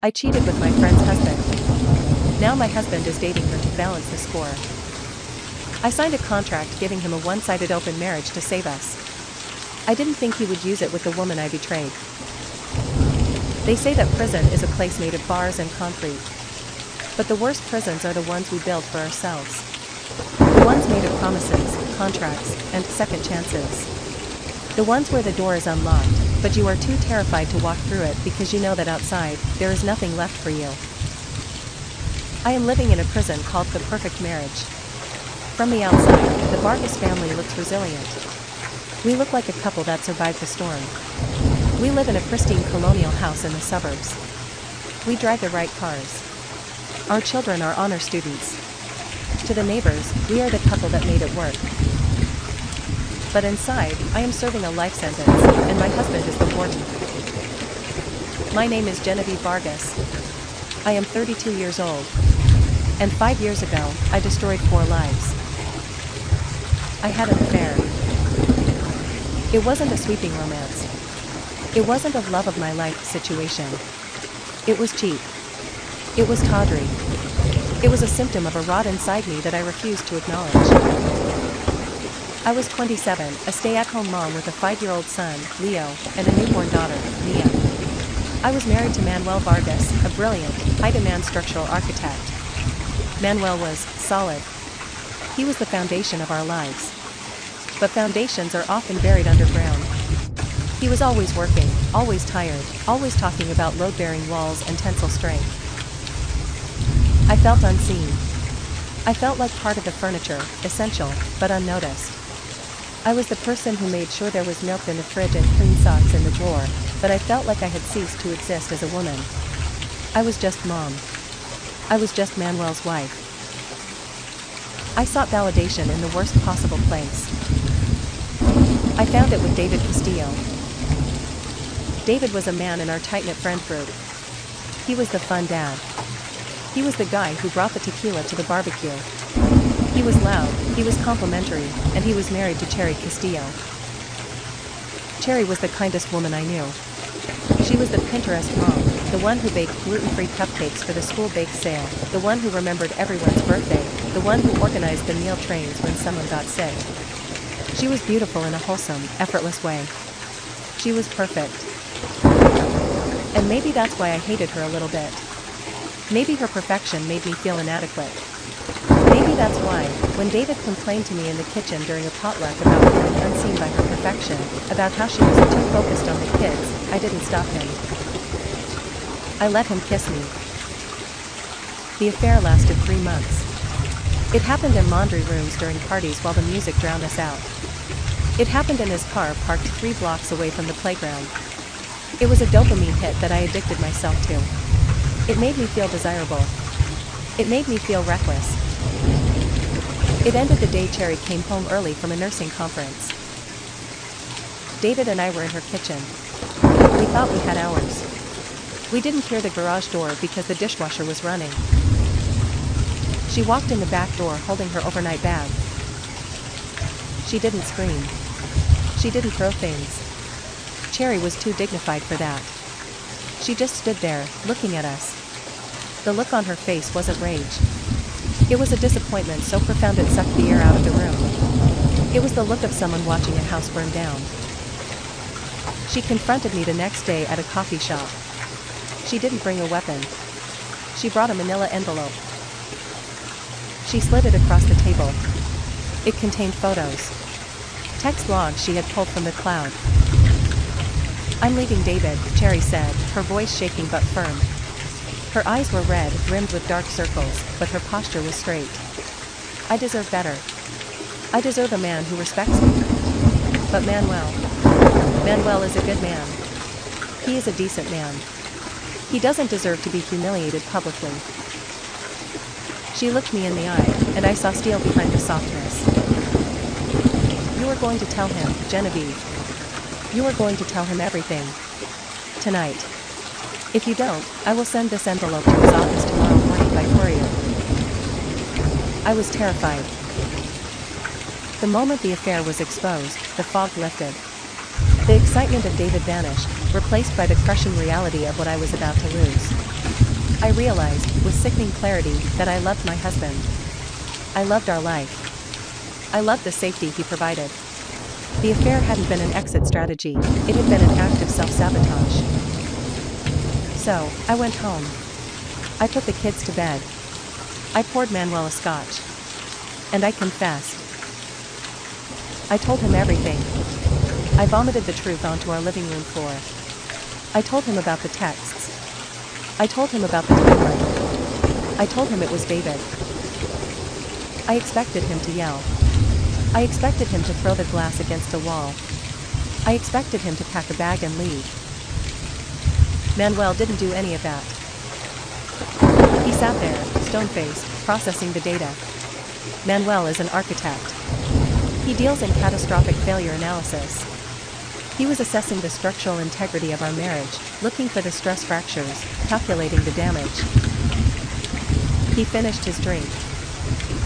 I cheated with my friend's husband. Now my husband is dating her to balance the score. I signed a contract giving him a one-sided open marriage to save us. I didn't think he would use it with the woman I betrayed. They say that prison is a place made of bars and concrete. But the worst prisons are the ones we build for ourselves. The ones made of promises, contracts, and second chances. The ones where the door is unlocked, but you are too terrified to walk through it because you know that outside, there is nothing left for you. I am living in a prison called the perfect marriage. From the outside, the Vargas family looks resilient. We look like a couple that survived the storm. We live in a pristine colonial house in the suburbs. We drive the right cars. Our children are honor students. To the neighbors, we are the couple that made it work. But inside, I am serving a life sentence, and my husband is the warden. My name is Genevieve Vargas. I am 32 years old. And 5 years ago, I destroyed 4 lives. I had an affair. It wasn't a sweeping romance. It wasn't a love of my life situation. It was cheap. It was tawdry. It was a symptom of a rot inside me that I refused to acknowledge. I was 27, a stay-at-home mom with a 5-year-old son, Leo, and a newborn daughter, Mia. I was married to Manuel Vargas, a brilliant, high-demand structural architect. Manuel was solid. He was the foundation of our lives. But foundations are often buried underground. He was always working, always tired, always talking about load-bearing walls and tensile strength. I felt unseen. I felt like part of the furniture, essential, but unnoticed. I was the person who made sure there was milk in the fridge and clean socks in the drawer, but I felt like I had ceased to exist as a woman. I was just mom. I was just Manuel's wife. I sought validation in the worst possible place. I found it with David Castillo. David was a man in our tight-knit friend group. He was the fun dad. He was the guy who brought the tequila to the barbecue. He was loud, he was complimentary, and he was married to Cherry Castillo. Cherry was the kindest woman I knew. She was the Pinterest mom, the one who baked gluten-free cupcakes for the school bake sale, the one who remembered everyone's birthday, the one who organized the meal trains when someone got sick. She was beautiful in a wholesome, effortless way. She was perfect. And maybe that's why I hated her a little bit. Maybe her perfection made me feel inadequate. Maybe that's why, when David complained to me in the kitchen during a potluck about feeling unseen by her perfection, about how she was too focused on the kids, I didn't stop him. I let him kiss me. The affair lasted 3 months. It happened in laundry rooms during parties while the music drowned us out. It happened in his car parked 3 blocks away from the playground. It was a dopamine hit that I addicted myself to. It made me feel desirable. It made me feel reckless. It ended the day Cherry came home early from a nursing conference. David and I were in her kitchen. We thought we had hours. We didn't hear the garage door because the dishwasher was running. She walked in the back door holding her overnight bag. She didn't scream. She didn't throw things. Cherry was too dignified for that. She just stood there, looking at us. The look on her face wasn't rage. It was a disappointment so profound it sucked the air out of the room. It was the look of someone watching a house burn down. She confronted me the next day at a coffee shop. She didn't bring a weapon. She brought a manila envelope. She slid it across the table. It contained photos. Text logs she had pulled from the cloud. "I'm leaving David," Cherry said, her voice shaking but firm. Her eyes were red, rimmed with dark circles, but her posture was straight. "I deserve better. I deserve a man who respects me. But Manuel is a good man. He is a decent man. He doesn't deserve to be humiliated publicly." She looked me in the eye, and I saw steel behind the softness. "You are going to tell him, Genevieve. You are going to tell him everything. Tonight. If you don't, I will send this envelope to his office tomorrow morning by courier." I was terrified. The moment the affair was exposed, the fog lifted. The excitement of David vanished, replaced by the crushing reality of what I was about to lose. I realized, with sickening clarity, that I loved my husband. I loved our life. I loved the safety he provided. The affair hadn't been an exit strategy, it had been an act of self-sabotage. So, I went home. I put the kids to bed. I poured Manuel a scotch. And I confessed. I told him everything. I vomited the truth onto our living room floor. I told him about the texts. I told him about the timeline. I told him it was David. I expected him to yell. I expected him to throw the glass against the wall. I expected him to pack a bag and leave. Manuel didn't do any of that. He sat there, stone-faced, processing the data. Manuel is an architect. He deals in catastrophic failure analysis. He was assessing the structural integrity of our marriage, looking for the stress fractures, calculating the damage. He finished his drink.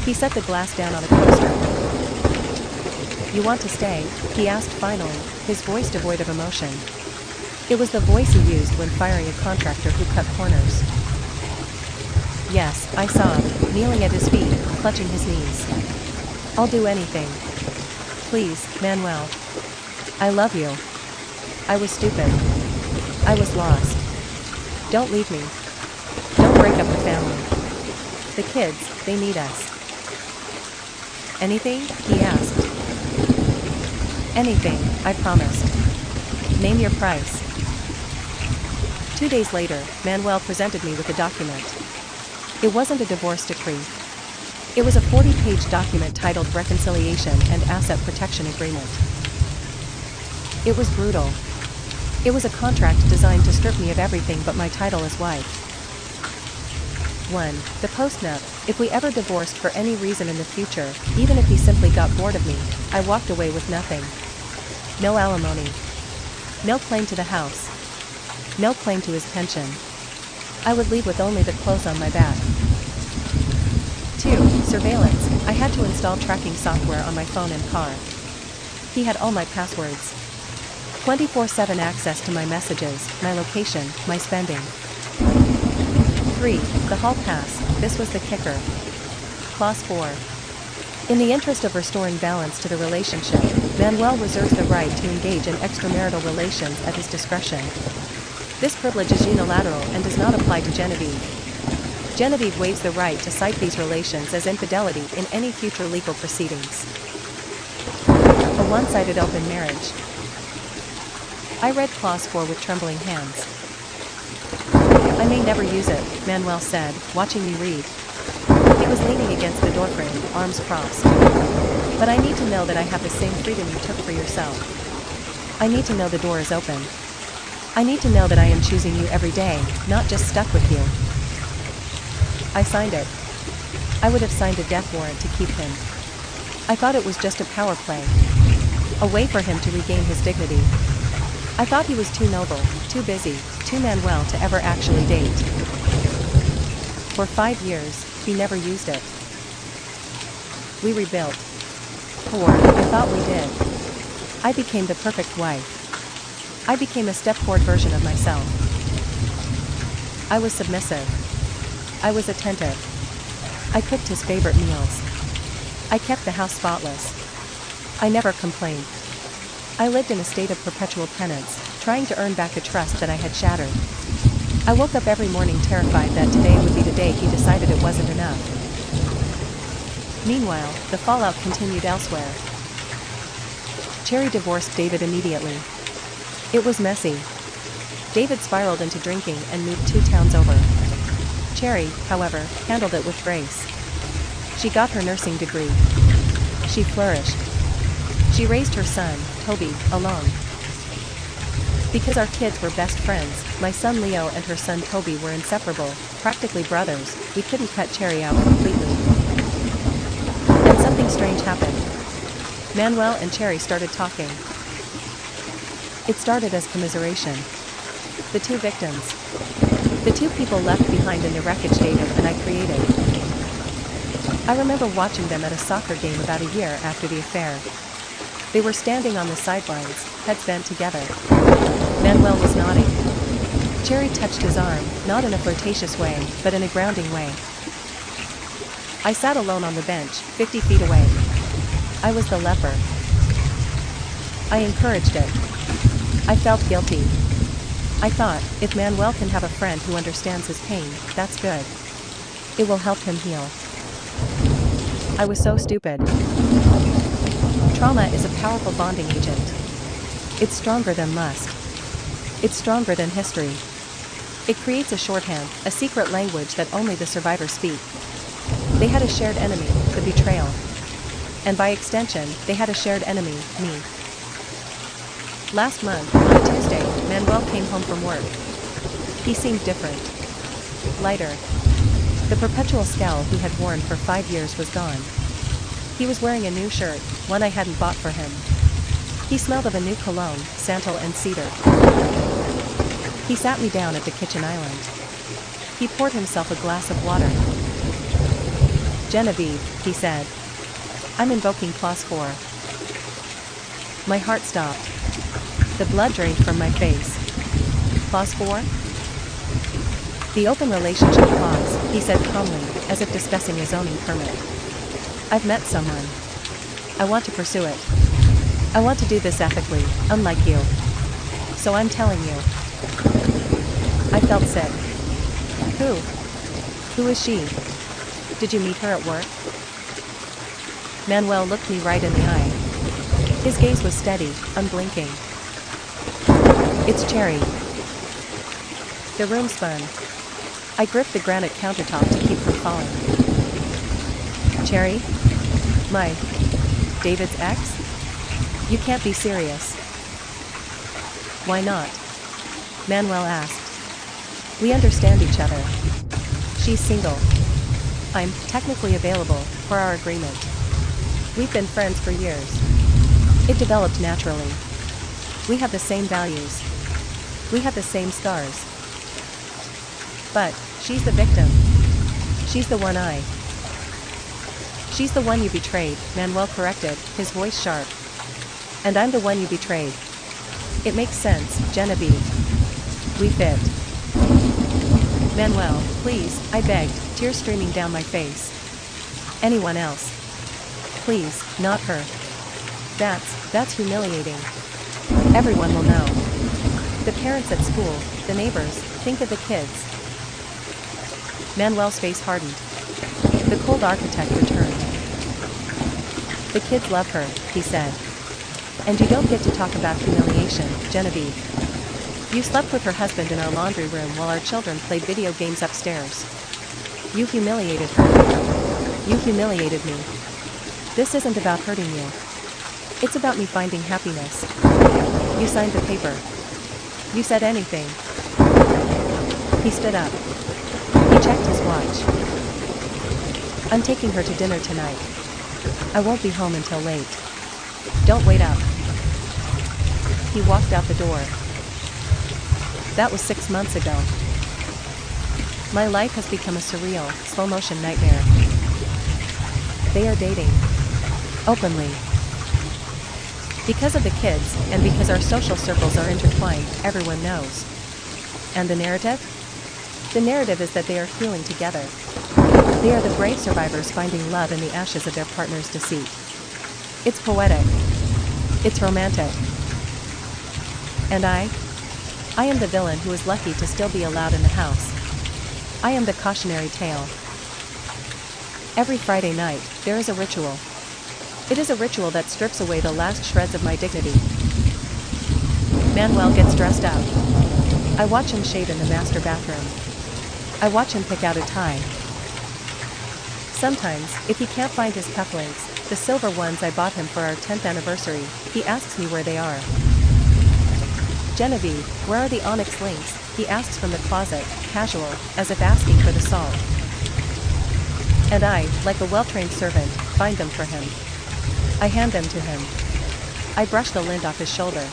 He set the glass down on a coaster. "You want to stay?" he asked finally, his voice devoid of emotion. It was the voice he used when firing a contractor who cut corners. "Yes," I sobbed, kneeling at his feet, clutching his knees. "I'll do anything. Please, Manuel. I love you. I was stupid. I was lost. Don't leave me. Don't break up the family. The kids, they need us." "Anything?" he asked. "Anything, I promised. Name your price." 2 days later, Manuel presented me with a document. It wasn't a divorce decree. It was a 40-page document titled Reconciliation and Asset Protection Agreement. It was brutal. It was a contract designed to strip me of everything but my title as wife. 1. The postnote: if we ever divorced for any reason in the future, even if he simply got bored of me, I walked away with nothing. No alimony. No claim to the house. No claim to his pension. I would leave with only the clothes on my back. 2. Surveillance: I had to install tracking software on my phone and car. He had all my passwords. 24/7 access to my messages, my location, my spending. 3. The hall pass: this was the kicker. Clause 4. In the interest of restoring balance to the relationship, Manuel reserves the right to engage in extramarital relations at his discretion. This privilege is unilateral and does not apply to Genevieve. Genevieve waives the right to cite these relations as infidelity in any future legal proceedings. A one-sided open marriage. I read Clause 4 with trembling hands. "I may never use it," Manuel said, watching me read. He was leaning against the doorframe, arms crossed. "But I need to know that I have the same freedom you took for yourself. I need to know the door is open. I need to know that I am choosing you every day, not just stuck with you." I signed it. I would have signed a death warrant to keep him. I thought it was just a power play. A way for him to regain his dignity. I thought he was too noble, too busy, too Manuel to ever actually date. For 5 years, he never used it. We rebuilt. Or, I thought we did. I became the perfect wife. I became a step-forward version of myself. I was submissive. I was attentive. I cooked his favorite meals. I kept the house spotless. I never complained. I lived in a state of perpetual penance, trying to earn back a trust that I had shattered. I woke up every morning terrified that today would be the day he decided it wasn't enough. Meanwhile, the fallout continued elsewhere. Cherry divorced David immediately. It was messy. David spiraled into drinking and moved 2 towns over. Cherry, however, handled it with grace. She got her nursing degree. She flourished. She raised her son, Toby, alone. Because our kids were best friends, my son Leo and her son Toby were inseparable, practically brothers, we couldn't cut Cherry out completely. And something strange happened. Manuel and Cherry started talking. It started as commiseration. The 2 victims. The 2 people left behind in the wreckage David and I created. I remember watching them at a soccer game about a year after the affair. They were standing on the sidelines, heads bent together. Manuel was nodding. Cherry touched his arm, not in a flirtatious way, but in a grounding way. I sat alone on the bench, 50 feet away. I was the leper. I encouraged it. I felt guilty. I thought, if Manuel can have a friend who understands his pain, that's good. It will help him heal. I was so stupid. Trauma is a powerful bonding agent. It's stronger than lust. It's stronger than history. It creates a shorthand, a secret language that only the survivors speak. They had a shared enemy, the betrayal. And by extension, they had a shared enemy, me. Last month, on a Tuesday, Manuel came home from work. He seemed different. Lighter. The perpetual scowl he had worn for 5 years was gone. He was wearing a new shirt, one I hadn't bought for him. He smelled of a new cologne, santal and cedar. He sat me down at the kitchen island. He poured himself a glass of water. Genevieve, he said. I'm invoking clause 4. My heart stopped. The blood drained from my face. Clause 4? The open relationship clause, he said calmly, as if discussing a zoning permit. I've met someone. I want to pursue it. I want to do this ethically, unlike you. So I'm telling you. I felt sick. Who? Who is she? Did you meet her at work? Manuel looked me right in the eye. His gaze was steady, unblinking. It's Cherry. The room spun. I gripped the granite countertop to keep from falling. Cherry? My David's ex? You can't be serious. Why not? Manuel asked. We understand each other. She's single. I'm technically available, per our agreement. We've been friends for years. It developed naturally. We have the same values. We have the same scars. But, she's the victim. She's the one She's the one you betrayed, Manuel corrected, his voice sharp. And I'm the one you betrayed. It makes sense, Genevieve. We fit. Manuel, please, I begged, tears streaming down my face. Anyone else? Please, not her. That's humiliating. Everyone will know. The parents at school, the neighbors, think of the kids. Manuel's face hardened. The cold architect returned. The kids love her, he said. And you don't get to talk about humiliation, Genevieve. You slept with her husband in our laundry room while our children played video games upstairs. You humiliated her. You humiliated me. This isn't about hurting you. It's about me finding happiness. You signed the paper. You said anything. He stood up. He checked his watch. I'm taking her to dinner tonight. I won't be home until late. Don't wait up. He walked out the door. That was 6 months ago. My life has become a surreal, slow-motion nightmare. They are dating. Openly. Because of the kids, and because our social circles are intertwined, everyone knows. And the narrative? The narrative is that they are healing together. They are the brave survivors finding love in the ashes of their partner's deceit. It's poetic. It's romantic. And I am the villain who is lucky to still be allowed in the house. I am the cautionary tale. Every Friday night, there is a ritual. It is a ritual that strips away the last shreds of my dignity. Manuel gets dressed up. I watch him shave in the master bathroom. I watch him pick out a tie. Sometimes, if he can't find his cufflinks, the silver ones I bought him for our 10th anniversary, he asks me where they are. Genevieve, where are the onyx links? He asks from the closet, casual, as if asking for the salt. And I, like a well-trained servant, find them for him. I hand them to him. I brush the lint off his shoulder.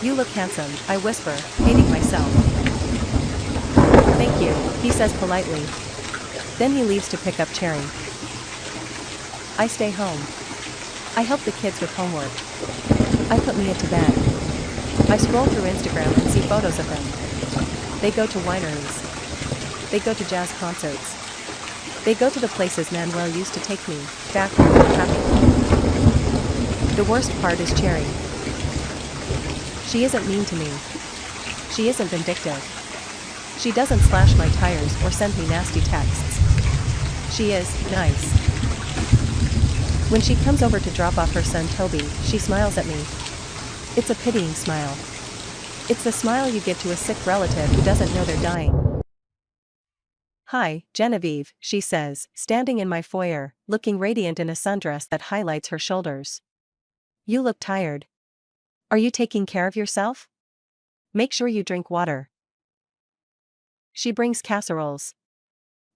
You look handsome, I whisper, hating myself. Thank you, he says politely. Then he leaves to pick up Cherry. I stay home. I help the kids with homework. I put Mia to bed. I scroll through Instagram and see photos of them. They go to wineries. They go to jazz concerts. They go to the places Manuel used to take me, back when we were happy. The worst part is Cherry. She isn't mean to me. She isn't vindictive. She doesn't slash my tires or send me nasty texts. She is nice. When she comes over to drop off her son Toby, she smiles at me. It's a pitying smile. It's the smile you give to a sick relative who doesn't know they're dying. "Hi, Genevieve," she says, standing in my foyer, looking radiant in a sundress that highlights her shoulders. "You look tired. Are you taking care of yourself? Make sure you drink water." She brings casseroles.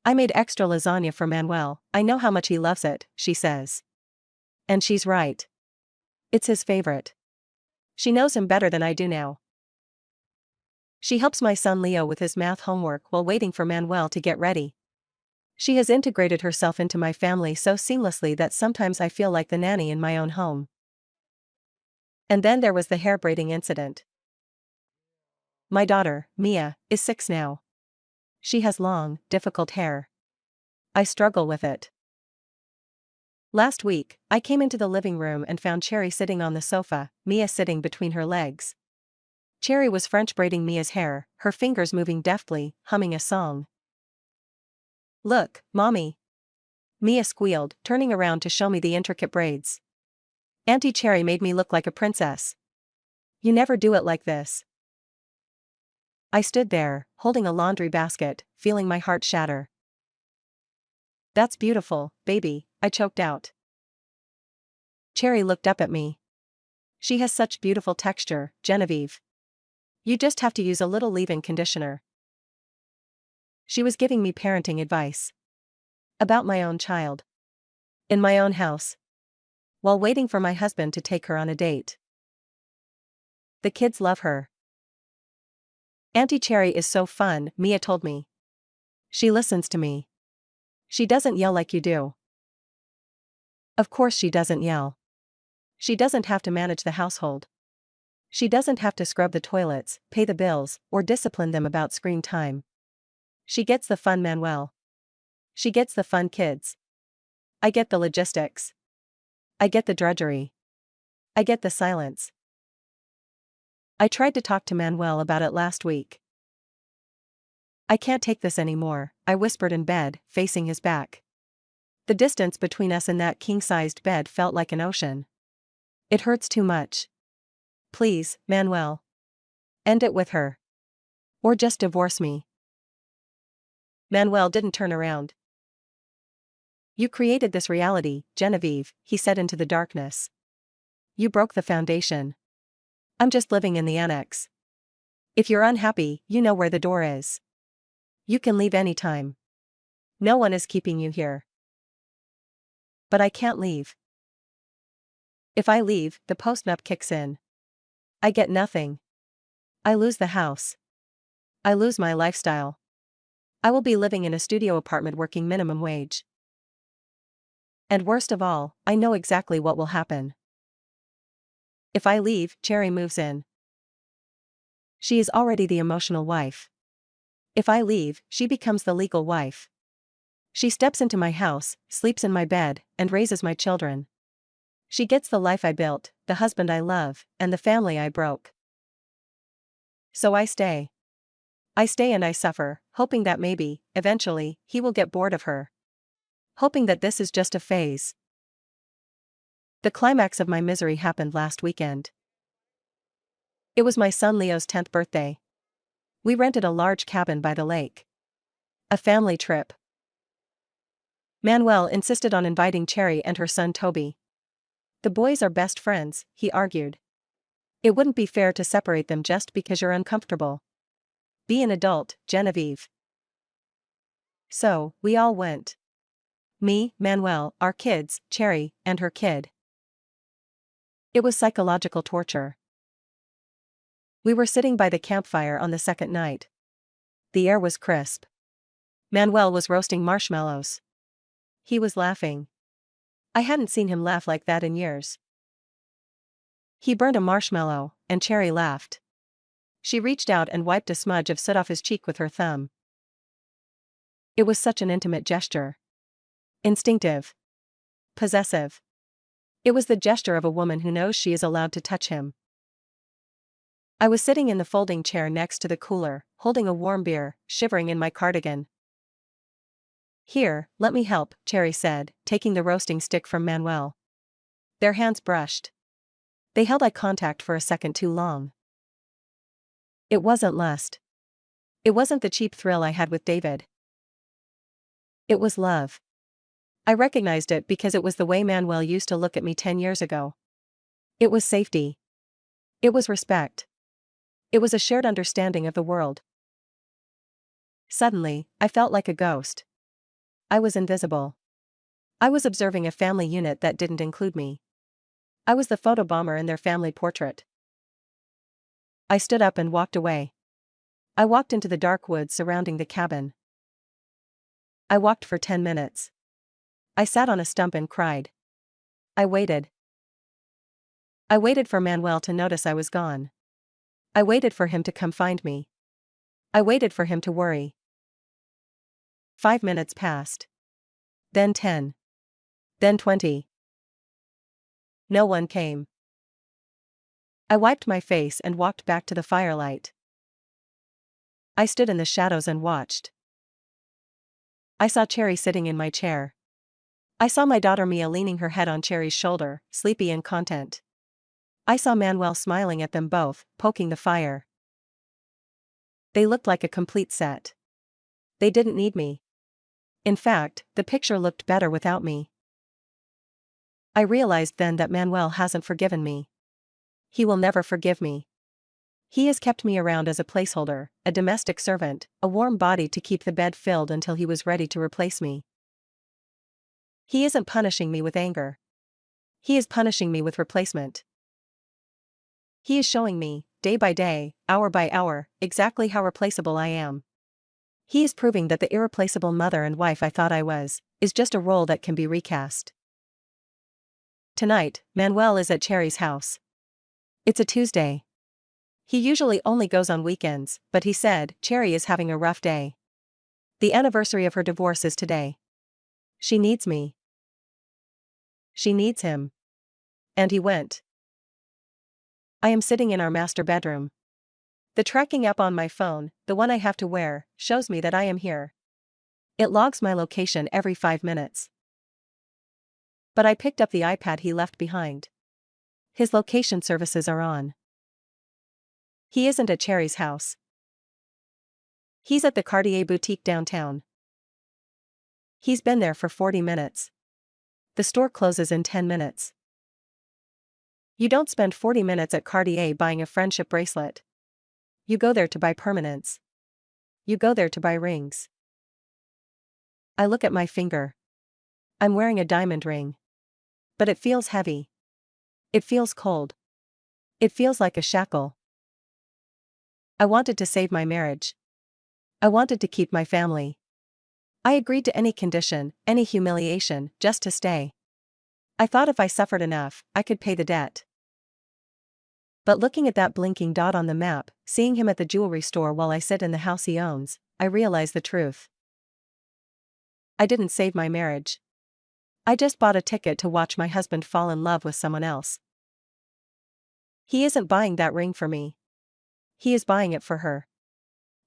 "I made extra lasagna for Manuel, I know how much he loves it," she says. And she's right. It's his favorite. She knows him better than I do now. She helps my son Leo with his math homework while waiting for Manuel to get ready. She has integrated herself into my family so seamlessly that sometimes I feel like the nanny in my own home. And then there was the hair braiding incident. My daughter, Mia, is 6 now. She has long, difficult hair. I struggle with it. Last week, I came into the living room and found Cherry sitting on the sofa, Mia sitting between her legs. Cherry was French braiding Mia's hair, her fingers moving deftly, humming a song. "Look, Mommy," Mia squealed, turning around to show me the intricate braids. "Auntie Cherry made me look like a princess. You never do it like this." I stood there, holding a laundry basket, feeling my heart shatter. "That's beautiful, baby," I choked out. Cherry looked up at me. "She has such beautiful texture, Genevieve. You just have to use a little leave-in conditioner." She was giving me parenting advice. About my own child. In my own house. While waiting for my husband to take her on a date. The kids love her. "Auntie Cherry is so fun," Mia told me. "She listens to me. She doesn't yell like you do." Of course she doesn't yell. She doesn't have to manage the household. She doesn't have to scrub the toilets, pay the bills, or discipline them about screen time. She gets the fun Manuel. She gets the fun kids. I get the logistics. I get the drudgery. I get the silence. I tried to talk to Manuel about it last week. "I can't take this anymore," I whispered in bed, facing his back. The distance between us in that king-sized bed felt like an ocean. "It hurts too much. Please, Manuel. End it with her. Or just divorce me." Manuel didn't turn around. "You created this reality, Genevieve," he said into the darkness. "You broke the foundation. I'm just living in the annex. If you're unhappy, you know where the door is. You can leave anytime. No one is keeping you here." But I can't leave. If I leave, the postnup kicks in. I get nothing. I lose the house. I lose my lifestyle. I will be living in a studio apartment working minimum wage. And worst of all, I know exactly what will happen. If I leave, Cherry moves in. She is already the emotional wife. If I leave, she becomes the legal wife. She steps into my house, sleeps in my bed, and raises my children. She gets the life I built, the husband I love, and the family I broke. So I stay. I stay and I suffer, hoping that maybe, eventually, he will get bored of her. Hoping that this is just a phase. The climax of my misery happened last weekend. It was my son Leo's 10th birthday. We rented a large cabin by the lake. A family trip. Manuel insisted on inviting Cherry and her son Toby. "The boys are best friends," he argued. "It wouldn't be fair to separate them just because you're uncomfortable. Be an adult, Genevieve." So, we all went. Me, Manuel, our kids, Cherry, and her kid. It was psychological torture. We were sitting by the campfire on the second night. The air was crisp. Manuel was roasting marshmallows. He was laughing. I hadn't seen him laugh like that in years. He burned a marshmallow, and Cherry laughed. She reached out and wiped a smudge of soot off his cheek with her thumb. It was such an intimate gesture. Instinctive. Possessive. It was the gesture of a woman who knows she is allowed to touch him. I was sitting in the folding chair next to the cooler, holding a warm beer, shivering in my cardigan. "Here, let me help," Cherry said, taking the roasting stick from Manuel. Their hands brushed. They held eye contact for a second too long. It wasn't lust. It wasn't the cheap thrill I had with David. It was love. I recognized it because it was the way Manuel used to look at me 10 years ago. It was safety. It was respect. It was a shared understanding of the world. Suddenly, I felt like a ghost. I was invisible. I was observing a family unit that didn't include me. I was the photobomber in their family portrait. I stood up and walked away. I walked into the dark woods surrounding the cabin. I walked for 10 minutes. I sat on a stump and cried. I waited. I waited for Manuel to notice I was gone. I waited for him to come find me. I waited for him to worry. 5 minutes passed. Then 10. Then 20. No one came. I wiped my face and walked back to the firelight. I stood in the shadows and watched. I saw Cherry sitting in my chair. I saw my daughter Mia leaning her head on Cherry's shoulder, sleepy and content. I saw Manuel smiling at them both, poking the fire. They looked like a complete set. They didn't need me. In fact, the picture looked better without me. I realized then that Manuel hasn't forgiven me. He will never forgive me. He has kept me around as a placeholder, a domestic servant, a warm body to keep the bed filled until he was ready to replace me. He isn't punishing me with anger. He is punishing me with replacement. He is showing me, day by day, hour by hour, exactly how replaceable I am. He is proving that the irreplaceable mother and wife I thought I was, is just a role that can be recast. Tonight, Manuel is at Cherry's house. It's a Tuesday. He usually only goes on weekends, but he said, Cherry is having a rough day. The anniversary of her divorce is today. She needs me. She needs him. And he went. I am sitting in our master bedroom. The tracking app on my phone, the one I have to wear, shows me that I am here. It logs my location every 5 minutes. But I picked up the iPad he left behind. His location services are on. He isn't at Cherry's house. He's at the Cartier boutique downtown. He's been there for 40 minutes. The store closes in 10 minutes. You don't spend 40 minutes at Cartier buying a friendship bracelet. You go there to buy permanents. You go there to buy rings. I look at my finger. I'm wearing a diamond ring. But it feels heavy. It feels cold. It feels like a shackle. I wanted to save my marriage. I wanted to keep my family. I agreed to any condition, any humiliation, just to stay. I thought if I suffered enough, I could pay the debt. But looking at that blinking dot on the map, seeing him at the jewelry store while I sit in the house he owns, I realize the truth. I didn't save my marriage. I just bought a ticket to watch my husband fall in love with someone else. He isn't buying that ring for me. He is buying it for her.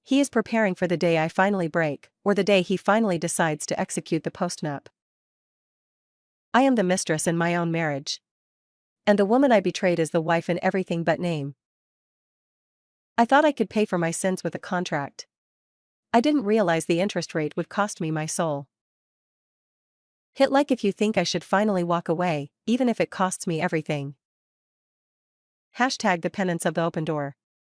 He is preparing for the day I finally break, or the day he finally decides to execute the postnup. I am the mistress in my own marriage. And the woman I betrayed is the wife in everything but name. I thought I could pay for my sins with a contract. I didn't realize the interest rate would cost me my soul. Hit like if you think I should finally walk away, even if it costs me everything. # the penance of the open door.